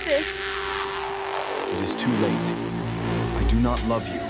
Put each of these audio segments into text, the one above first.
this. It is too late. I do not love you.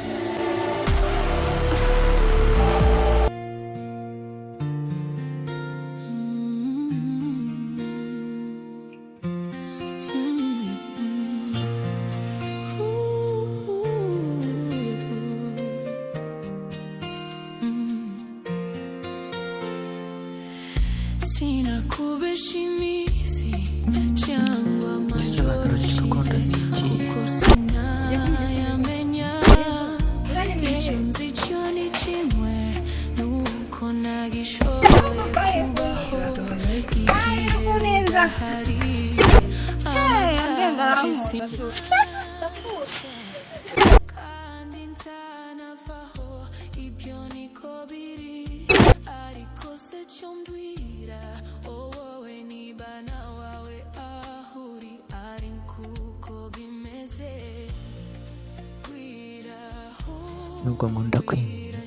nubwo nkunda kwimira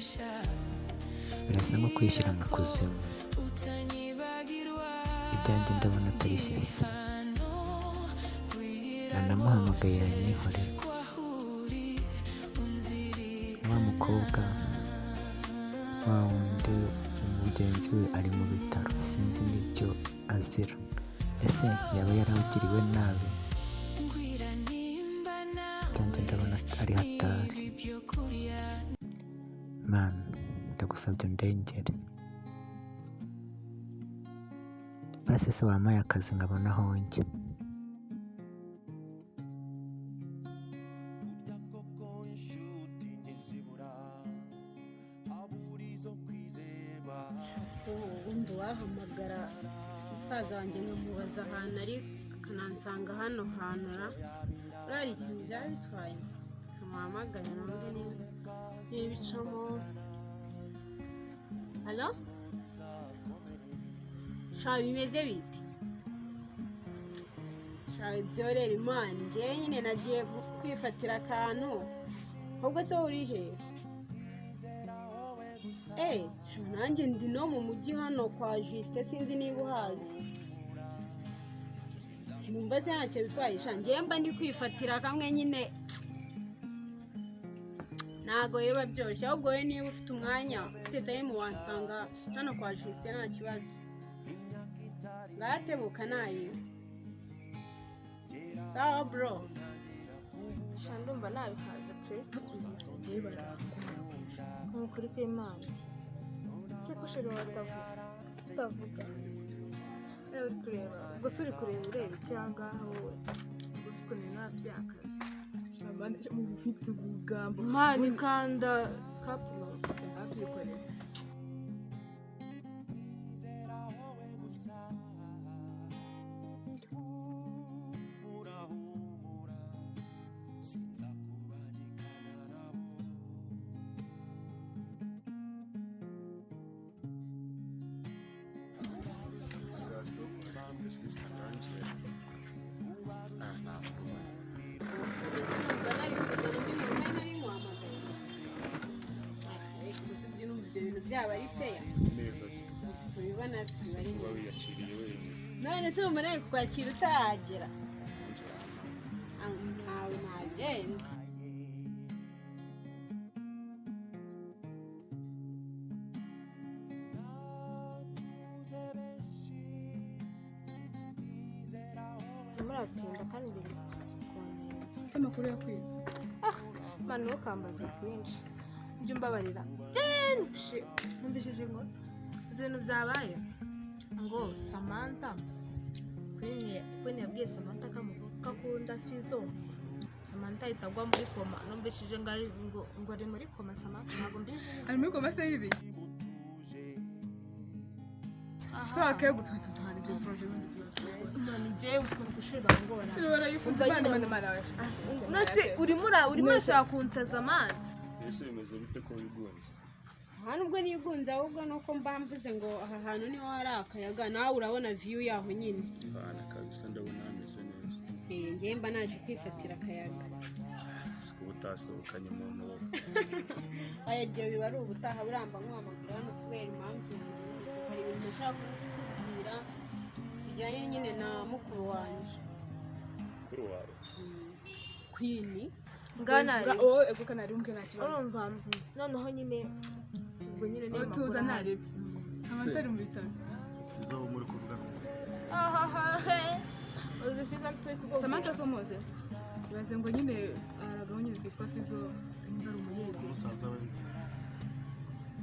birasa nko kwishyira mu kuzimu. Ibyanjye ndabona atari shyashya. Nanamuhamagaye yanyihoreye. Wa mukobwa wa wundi mugenzi we ari mu bitaro, sinzi n'icyo azira. Ese yaba yarawugiriwe nabi? Ibyanjye ndabona ari hatari. Mana, ndagusabye undengere. Basi se wampaye akazi nkabona aho njya. So ubundi wahamagara umusaza wanjye nkamubaza ahantu ari akanansanga hano hantu urari ikintu byaba bitwaye nkamuhamagara nabwo n'ibicamo. Halo? Shawe bimeze bite? Shawe byorera Imana, njyewe nyine nagiye kwifatira akantu. Ahubwo se uri he? Nanjye ndi no mu mujyi hano kwa Juste, sinzi niba uhazi. Sinumva se ntacyo bitwaye sha, njyewe mba ndi kwifatira kamwe nyine. Ntago yeba byoroshye, ahubwo we niba ufite umwanya ufite time wansanga hano kwa Juste nta kibazo. Ngatebuka nayo. Sawa bro. Shandumva nabikaze pe. Njyewe barangura. Nk'ukuri kw'Imana. Se kushira utavuga. Uri kureba. Gusa uri kureba ureba cyangwa wowe. Gusa ko ni nabyakaze. Abandi mu bufite ubugambo. Mani kanda couple abyikorera. Byaba ari fair neza se ubibona se kuba wiyakiriye wenyine. none se umunani kukwakira utahagera ntawe ntabirenze. Muratinda kandi biri kuneza. Se makuru yakwiye. Manu ukambaza byinshi. Ibyo mbabarira. Numvishije ngo ibintu byabaye ngo Samantha Queen yabwiye Samantha ko akunda Fizo. Samantha itagwa muri koma. Numvishije ngo ari muri koma Samantha ntabwo mbizi. Ari muri koma se yibi. Sawa ke gutwita cyane ibyo project bindi. Mani je ukuntu kushira ngora. Barayifunza mwana wawe. Nase urimo urashaka kunsaza mani. Ese bimeze bite ko wigunze? Hano ubwo nigunze ahubwo nuko mbamvuze ngo aha hantu niho hari akayaga nawe urabona view yaho nyine. Bana kabisa ndabona hameze neza. Njye mba naje kwifatira akayaga. Siko utasohokanye umuntu wowe. Aye byo biba ari ubutaha buramba nkwamagara hano kubera impamvu yanjye hari ibintu nshaka kukubwira bijyanye nyine na mukuru wanjye. mukuru wawe Queen Nganari. wowe ego kanari umke nta kibazo Urumva noneho nyine ubwo nyine ni tuza narebe Samantha ari mu bitaro izo muri kuvuga uzi Fizo turi kuvuga Samantha so muze baze ngo nyine aragaho nyine twitwa Fizo nimba ari umuyede umusaza wenze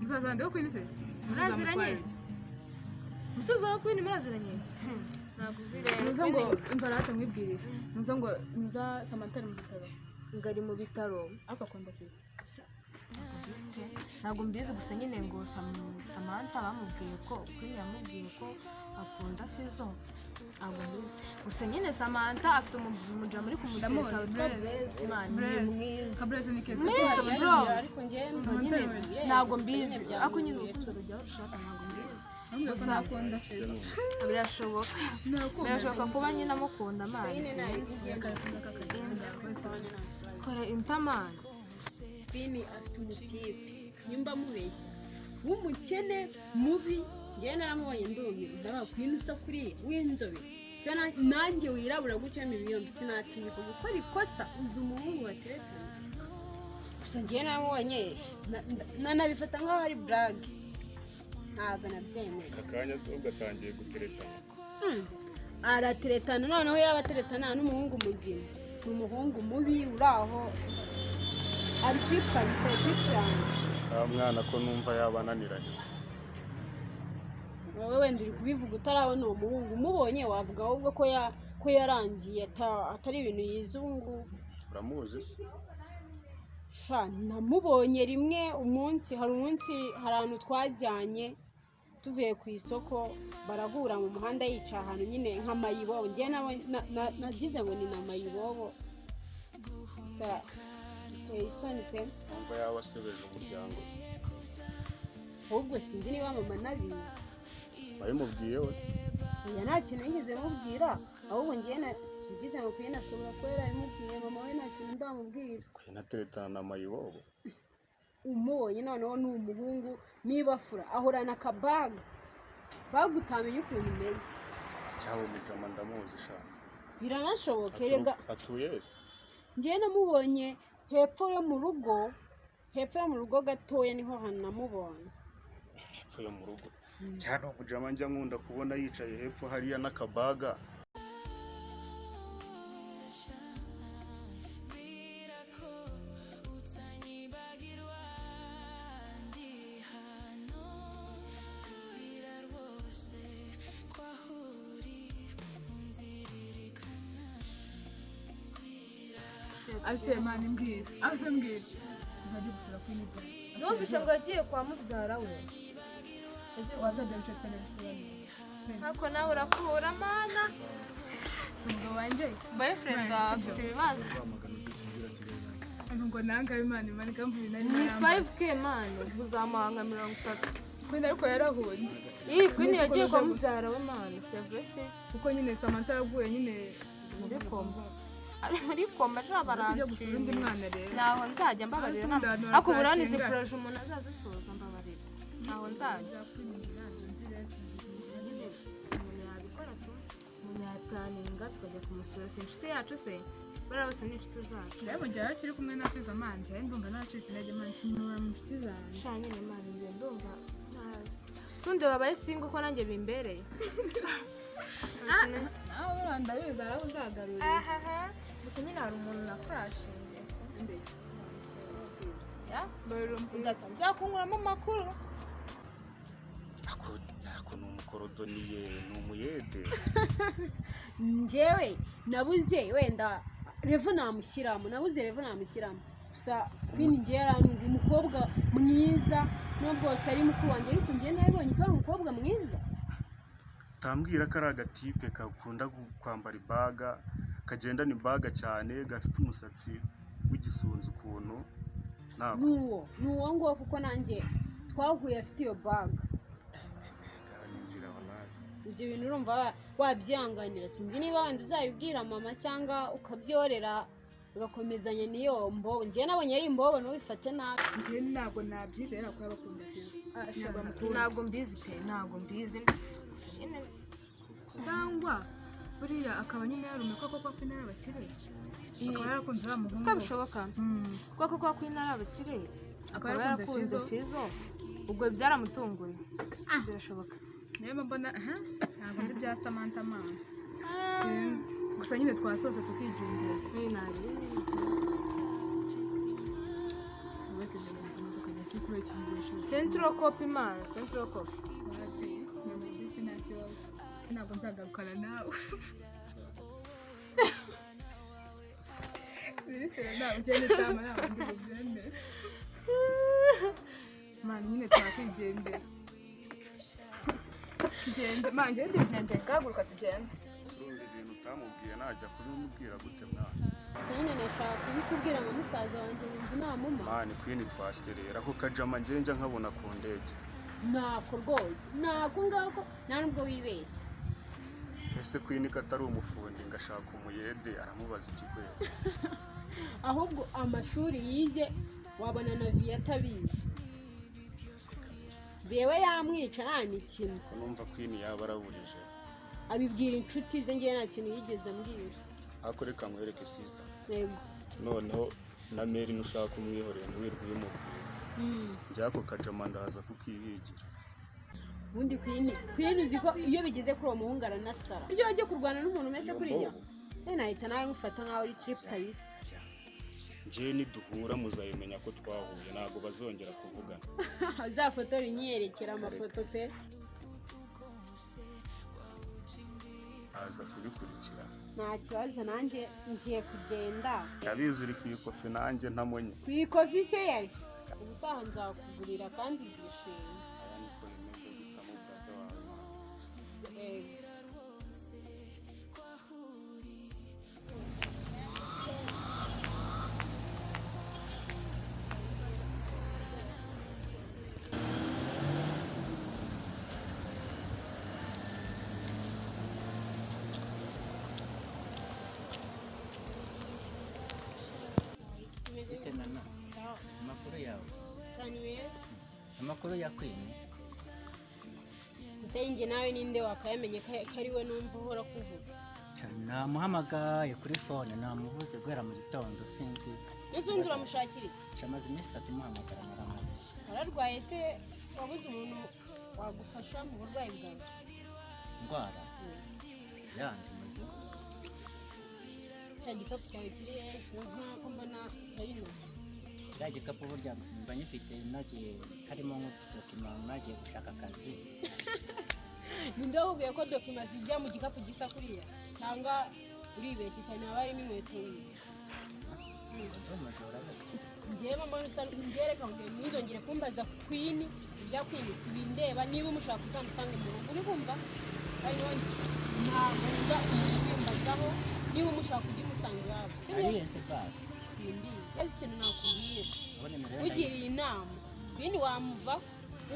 musaza ndeko Queen se Muraziranye? Musaza wa Queen muraziranye ntabwo uziranye nuza ngo imvara atamwibwirira nuza ngo nuza Samantha ari mu bitaro ngari mu bitaro akakunda Fizo ntabwo mbizi gusa nyine ngo Samantha bamubwiye ko Queen yamubwiye ko akunda Fizo ntabwo mbizi gusa nyine Samantha afite umuja muri kumuteta witwa Blaise man ni mwiza Kabreze ni keza mwiza bro ariko njyewe nyine ntabwo mbizi ako nyine urukundo rujya rushaka ntabwo mbizi gusa nakunda Fizo birashoboka kuba nyine amukunda amazi kora intamani Queen afite umutipe nyumba mubeshya w'umukene mubi njyewe naramubonye ndumirwa ndabaga Queen usa kuriya w'inzobe nanjye wirabura gutya miliyoni sinatinyuka gukora ikosa uzi umuhungu baterekana gusa njyewe naramubonye nanabifata nk'aho ari burage ntabwo nabyemeye akanya se ugatangiye guteretana arateretana noneho yaba ateretana n'umuhungu muzima ni umuhungu mubi uri aho ari trip kabisa trip cyane mwana ko numva yabananiranye se wowe wenda uri kubivuga utarabona uwo muhungu umubonye wavuga ahubwo ko yarangiye atari ibintu yize ubu ngubu uramuzi se namubonye rimwe hari ahantu twajyanye tuvuye ku isoko barahura mu muhanda yicaye ahantu nyine nk'amayibobo njyewe nagize ngo ni n'amayibobo gusa biteye isoni pe numva yaba asebeje umuryango se ahubwo sinzi niba mama nabizi wabimubwiye wese oya nta kintu yigeze mubwira ahubwo njyewe nagize ngo Queen ashobora kuba yaramubwiye mama we nta kintu ndamubwira Queen ateretana na mayibobo umubonye noneho ni umuhungu nibafura ahorana akabaga bagutamenye ukuntu umeze cyangwa umujama ndamuzi shaka biranashoboka rega atuye se njyewe namubonye hepfo yo mu rugo gatoya niho hantu namubonye hepfo yo mu rugo cyane umujama njya nkunda kubona yicaye hepfo hariya n'akabaga ase mani mbwira ase mbwira tuzajya gusura Queen ibyawe numvise ngo yagiye kwa mubyara we wazajya bicaye twajya gusura ntako nawe urakura mana si umugabo wanjye boyfriend wawe afite ibibazo ngo nangabe imana imana ikamvura nari ni 5k man uzamuha nka 30 Queen ariko yarahunze iyi Queen yagiye kwa mubyara we man c'est vrai se kuko nyine Samantha yaguye nyine muri komba ariko maje baranze tujya gusura undi mwana rero naho nzajya mbabarira ariko buranize proje umuntu azazisoza mbabarira naho nzajya yaplaninga tukajya kumusura si inshuti yacu se bariya bose ni inshuti zacu rero mu gihe kiri kumwe na Fizo manje ndumva nacitse intege manje sinura mu inshuti zanjye sha nyine mani njye ndumva ntazi sundi babaye singo ko nanjye bimbereye nawe barandabiza araho uzagarurira gusa nyine hari umuntu nakurashinze nzakunguramo amakuru ako ni umukorodoniye ni umuyede njyewe nabuze wenda revo namushyiramo gusa Queen njyewe yaranunga umukobwa mwiza nubwo wose ari mukuru wanjye ariko njyewe nabibonye ko ari umukobwa mwiza utambwira ko ari agatipe kakunda kwambara ibaga kagendana ibaga cyane gafite umusatsi w'igisunzu ukuntu nuwo nguwo kuko nanjye twahuye afite iyo baga ibyo bintu urumva wabyihanganira sinzi niba wenda uzabibwira mama cyangwa ukabyorera ugakomezanya n'iyo mbobo njyewe nabonye ari imbobo ntubifate nabi njyewe ntabwo nabyizeye ntabwo yabakunda Fizo ntabwo mbizi pe ntabwo mbizi cyangwa buriya akaba nyine yarume ko kwa kwina abakire akaba yarakunze uriya muhungu siko bishoboka kuko kwa kwina abakire akaba yarakunze Fizo ubwo byaramutunguye birashoboka niyo mbona ntabwo ndi bya Samantha man sinzi gusa nyine twasoza tukigendera Central Copy man Central Copy ntabwo nzagarukana nawe birisera nawe ugende tama nawe ndi bubyemere mani nyine twakwigendera tugende manje ndigende gaguruka tugende urumva ibintu utamubwiye najya kubimubwira gute mwana nyine nashaka kubikubwira ngo musaza wanjye wumva namuma mani Queen twaserera ko kajama ngenje nkabona ku ndege ntako rwose ntako ngako nta nubwo wibeshye ese Queen ko atari umufundi ngashaka umuyede aramubaza ikikwera ahubwo amashuri yize wabona na viya atabizi bewe yamwica nta mikino numva Queen yaba araburije abibwira inshuti ze ngewe nta kintu yigeze ambwira ariko reka nkwereke sister yego noneho na Mary nushaka umwihorera ntiwirwe uyimubwira njyako kajama ndaza kukihigira ubundi Queen uzi ko iyo bigeze kuri uwo muhungu aranasara iyo wajya kurwana n'umuntu umeze kuriya nahita nawe ngufata nkaho uri trip kabisa njyewe niduhura muzayimenya ko twahuye ntabwo bazongera kuvugana za foto rinyerekera amafoto pe aza kubikurikira nta kibazo nanjye ngiye kugenda yabizi uri ku ikofi nanjye ntamonye ku ikofi se yari ubutaha nzakugurira kandi uzishima aya niko bimeze gutamo brada wawe amakuru yawe cyane beza amakuru ya Queen gusa yinjye nawe ninde wakayamenye ko ari we numva uhora kuvuga namuhamagaye kuri phone namuvuze guhera mu gitondo sinzi ese undi uramushakira iki cyamaze iminsi 3 muhamagara naramubuze wararwaye se wabuze umuntu wagufasha mu burwayi bwawe indwara yandi maze cya gikapu cyawe kiri hejuru nk'uko mbona ari intoki kiriya gikapu burya mba nyifite nagiye harimo nk'utudokima nagiye gushaka akazi ninde wabwiye ko dokima zijya mu gikapu gisa kuriya cyangwa uribeshye cyane haba harimo inkweto wize njyewe mbona usa ngereka ngo ntuzongere kumbaza Queen ibya Queen sibindeba niba umushaka uzamusange mu rugo uri kumva ari wonje ntabwo nda umwimbazaho niba umushaka ujye umusanga iwabo ari ese basi simbizi ese ikintu nakubwira ugiriye inama Queen wamuva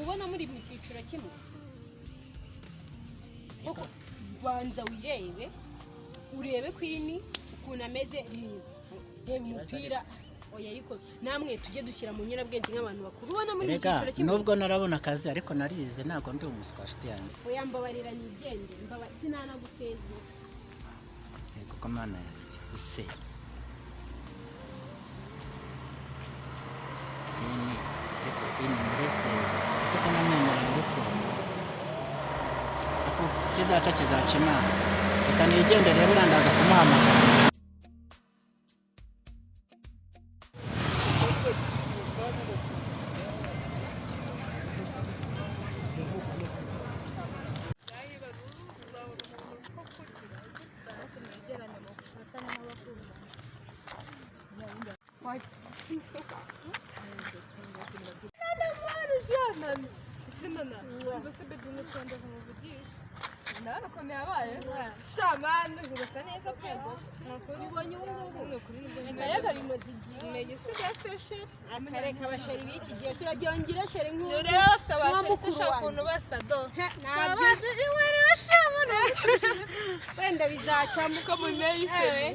ubona muri mu cyiciro kimwe kuko banza wirebe urebe Queen ukuntu ameze reba umupira oya ariko namwe tujye dushyira mu nyurabwenge nk'abantu bakuru ubona muri cyiciro kimwe nubwo narabona akazi ariko narize ntago ndi umuswa shiti yanjye oya mbabarira nigende sinana guseze yego ko mana yanjye use Queen mureke ese ko namwemerera urukundo ako kizaca kizaca imana reka nigende rero urandaza kumuhamagara akareka abasheri b'iki gihe surabyongera shere nk'ubu ureba bafite abasheri se ushaka ukuntu basa do nabazi iwe rero shamana wenda bizacamo ko muneye iseri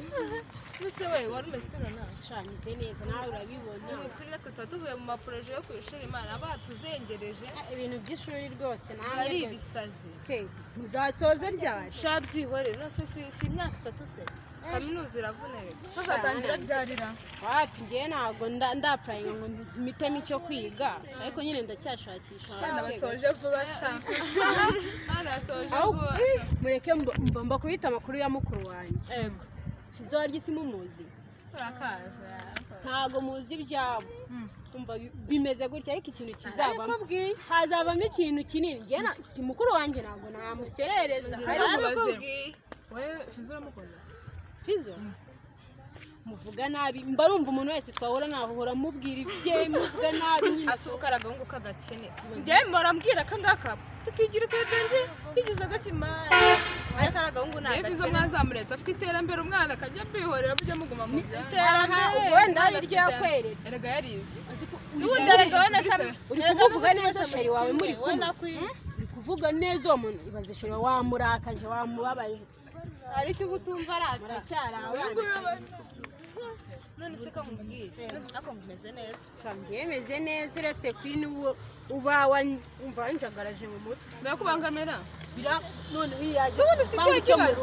Ese we wari umeze ute nawe? Shameze neza nawe urabibona. Kuri natwe tuba tuvuye mu maporoje yo ku ishuri Imana batuzengereje. Ibintu by'ishuri rwose Ari ibisazi. Se muzasoza ryari? Shabyihore no si imyaka 3 se. Kaminuza iravuneye. tuzatangira ryarira Wapi ngiye ntago ndapurayinga ngo mpitemo icyo kwiga ariko nyine ndacyashakisha. Abana basoje vuba shaka Ana soje Ahubwo mureke mba kubita amakuru ya mukuru wanjye. Ego. Fizo waryo isi mumuzi? Turakaza. Ntago muzi ibyabo. Kumva bimeze gutya ariko ikintu kizabamo. Arabikubwiye. Hazabamo ikintu kinini. Ngiye si mukuru wanjye ntago namuserereza. Arabikubwiye. Wewe Fizo uramukunda? Fizo muvuga nabi mba numva umuntu wese twahora nahora mubwira ibye muvuga nabi nyine Asuka aragahungu kagakene. Njye mpora mbwira kangaka tukigira kwedanje kigize agakimana. Asa aragahungu nagakene. Fizo mwazamuretse afite iterambere umwana akajya mbihorera bijya muguma mu bya Iterambere. wenda iryo yakweretse. erega yarize Ubundi aragabana se. Uri kuvuga neza sheri wawe muri we kumwe. nakwiye. Uri kuvuga neza uwo muntu ibaze sheri wamurakaje wamubabaje. Ari cyo gutumva arata. Muracyari None se ko nkubwire. Ako ngumeze neza. Shamje yemeze neza uretse kwinu uba umva njagaraje mu mutwe. birakubangamira Bira none wiyaje. Ubundi ufite ikihe kibazo?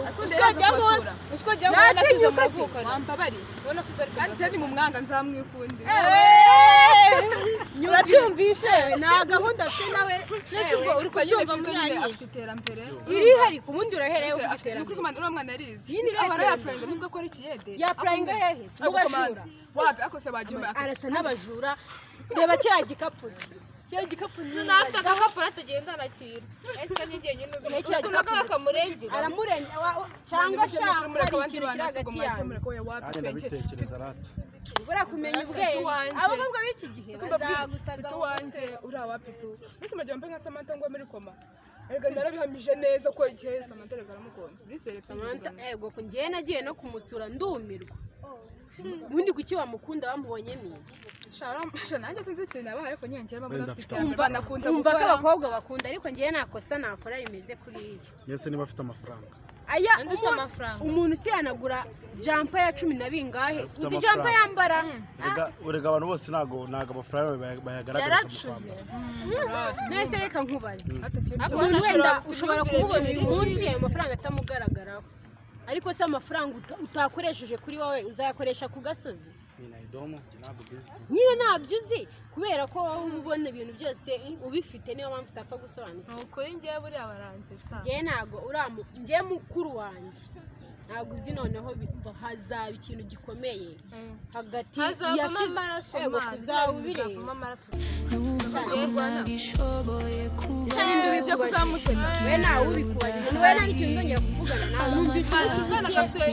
Uskojya ngo nafize amavuko. wambabariye Ubona fize ari kandi cyane mu mwanga nzamwikundira Urabyumvishe? Nta gahunda afite nawe. Nese ubwo uri kubyumva Fizo muri nyine yanyu. afite iterambere Iri hari ku mundi urahereye Ese ku afite iterambere. nukuri kumana uriya mwana yarize Yini ahora iterambere. yapurayinga nubwo akora ikiyede Yapurayinga hehe? Mu bajura. wapi akose bagiye Arasa n'abajura. Reba kiriya gikapu cye. Kiriya gikapu ni Nafite agapapuro atagenda arakira. Ese nigenge nyine. Ukuntu kakamurengera. aramurenya cyangwa shaka hari ikintu kiri hagati yawe. ndabitekereza rata Ubura kumenya ubwenge. wanjye. Abakobwa b'iki gihe bazagusaza mfite uwanjye uriya wapitu ese umujya mbe nka Samantha ngo muri koma erega narabihamije neza ko igihe Samantha erega aramukunda Samantha ego ko ngiye nagiye no kumusura ndumirwa. Ubundi kuki wamukunda wamubonyemo iki? sha nanjye sinzi ikintu nabaye ariko nyongera babona afite Umva nakunda umva ko gukora abakobwa bakunda ariko ngiye nakosa nakora rimeze kuri iyi. mwese niba afite amafaranga Aya Ndafite amafaranga. umuntu si yanagura jampa ya 10 na bingahe. Uzi amafaranga. jampa yambara? urega abantu bose ntago amafaranga bayagaragaza amafaranga Nese reka nkubaze. Ako Umuntu nashobora wenda kugira ushobora ubwire kumubona uyu cyane. munsi ayo mafaranga atamugaragaraho. Ariko se amafaranga utakoresheje kuri wowe uzayakoresha ku gasozi? ni na idomo ntabwo bizi Nyine ntabyo uzi kubera ko wowe ubona ibintu byose ubifite niyo mpamvu utapfa gusobanukirwa. Nuko ngiye buriya baranzita. Ngiye ntago ngiye mukuru wanjye ntabwo uzi noneho hazaba ikintu gikomeye hagati ya Hazavamo amaraso kuzawubireba amaraso. ibyo kuzamutema we nawe ubikubaye we nta n'ikintu nzongera kuvugana nawe numva Umwana gafite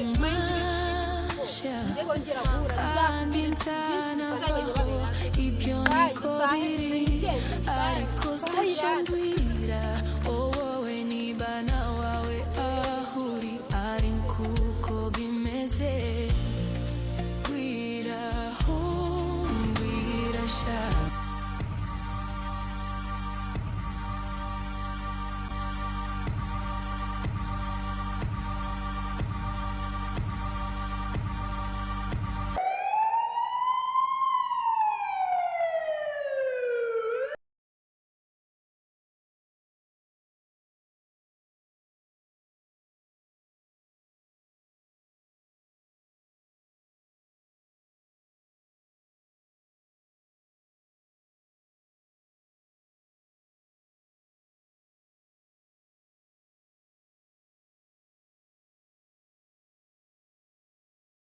kongera guhura nzakubwira byinshi bitazagenda babera ibyo niko biri ariko se cyo